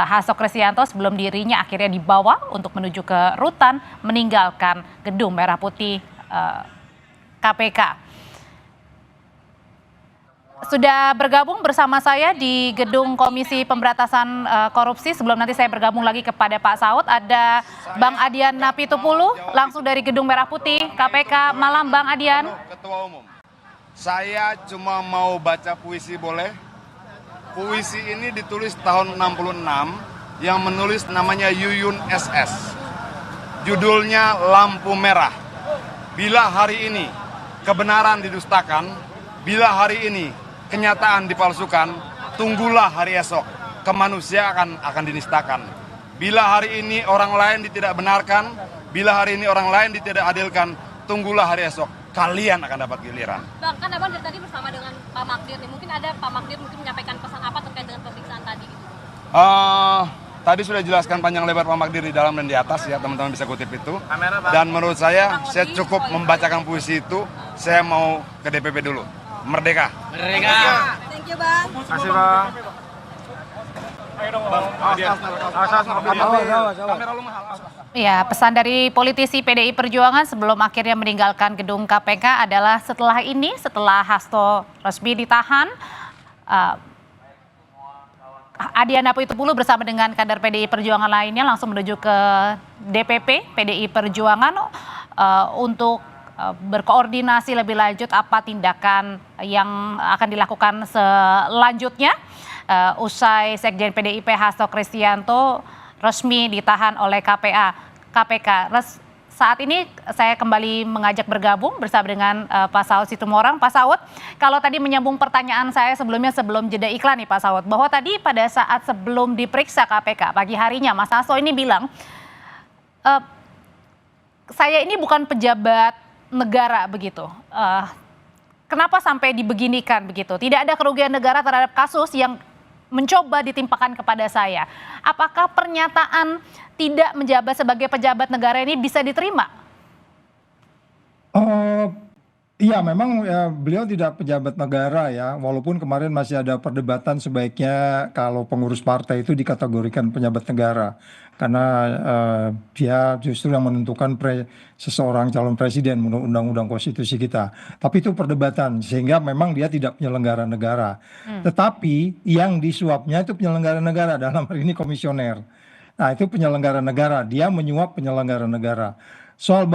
Hasto Kristianto sebelum dirinya akhirnya dibawa untuk menuju ke rutan meninggalkan gedung Merah Putih KPK. Sudah bergabung bersama saya di gedung Komisi Pemberantasan Korupsi. Sebelum nanti saya bergabung lagi kepada Pak Saud, ada Bang Adian Napitupulu langsung dari gedung Merah Putih KPK. Malam Bang Adian. Ketua Umum, saya cuma mau baca puisi boleh? Puisi ini ditulis tahun 66, yang menulis namanya Yuyun SS. Judulnya Lampu Merah. Bila hari ini kebenaran didustakan, bila hari ini kenyataan dipalsukan, tunggulah hari esok kemanusiaan akan dinistakan. Bila hari ini orang lain tidak benarkan, bila hari ini orang lain tidak adilkan, tunggulah hari esok kalian akan dapat giliran. Bang, kan Abang dari tadi bersama dengan Pak Magdir nih. Mungkin ada Pak Magdir menyampaikan pesan apa terkait dengan pemeriksaan tadi gitu? Tadi sudah jelaskan panjang lebar Pak Magdir di dalam dan di atas ya, teman-teman bisa kutip itu. Dan menurut saya cukup membacakan puisi itu. Saya mau ke DPP dulu. Merdeka. Merdeka. Thank you, Bang. Terima kasih, Bang. Ayo dong, Bang. Ya, pesan dari politisi PDI Perjuangan sebelum akhirnya meninggalkan gedung KPK adalah setelah Hasto resmi ditahan, Adian Napitupulu bersama dengan kader PDI Perjuangan lainnya langsung menuju ke DPP PDI Perjuangan untuk berkoordinasi lebih lanjut apa tindakan yang akan dilakukan selanjutnya usai Sekjen PDIP Hasto Kristianto resmi ditahan oleh KPK. Saat ini saya kembali mengajak bergabung bersama dengan Pak Saud Situmorang. Pak Saud, kalau tadi menyambung pertanyaan saya sebelumnya sebelum jeda iklan nih Pak Saud, bahwa tadi pada saat sebelum diperiksa KPK pagi harinya Mas Hasto ini bilang, saya ini bukan pejabat negara begitu. Kenapa sampai dibeginikan begitu? Tidak ada kerugian negara terhadap kasus yang mencoba ditimpakan kepada saya. Apakah pernyataan tidak menjabat sebagai pejabat negara ini bisa diterima? Iya, memang beliau tidak pejabat negara ya, walaupun kemarin masih ada perdebatan sebaiknya kalau pengurus partai itu dikategorikan pejabat negara. Karena dia justru yang menentukan seseorang calon presiden menurut undang-undang konstitusi kita. Tapi itu perdebatan, sehingga memang dia tidak penyelenggara negara. Tetapi yang disuapnya itu penyelenggara negara, dalam hal ini komisioner. Nah, itu penyelenggara negara, dia menyuap penyelenggara negara. Soal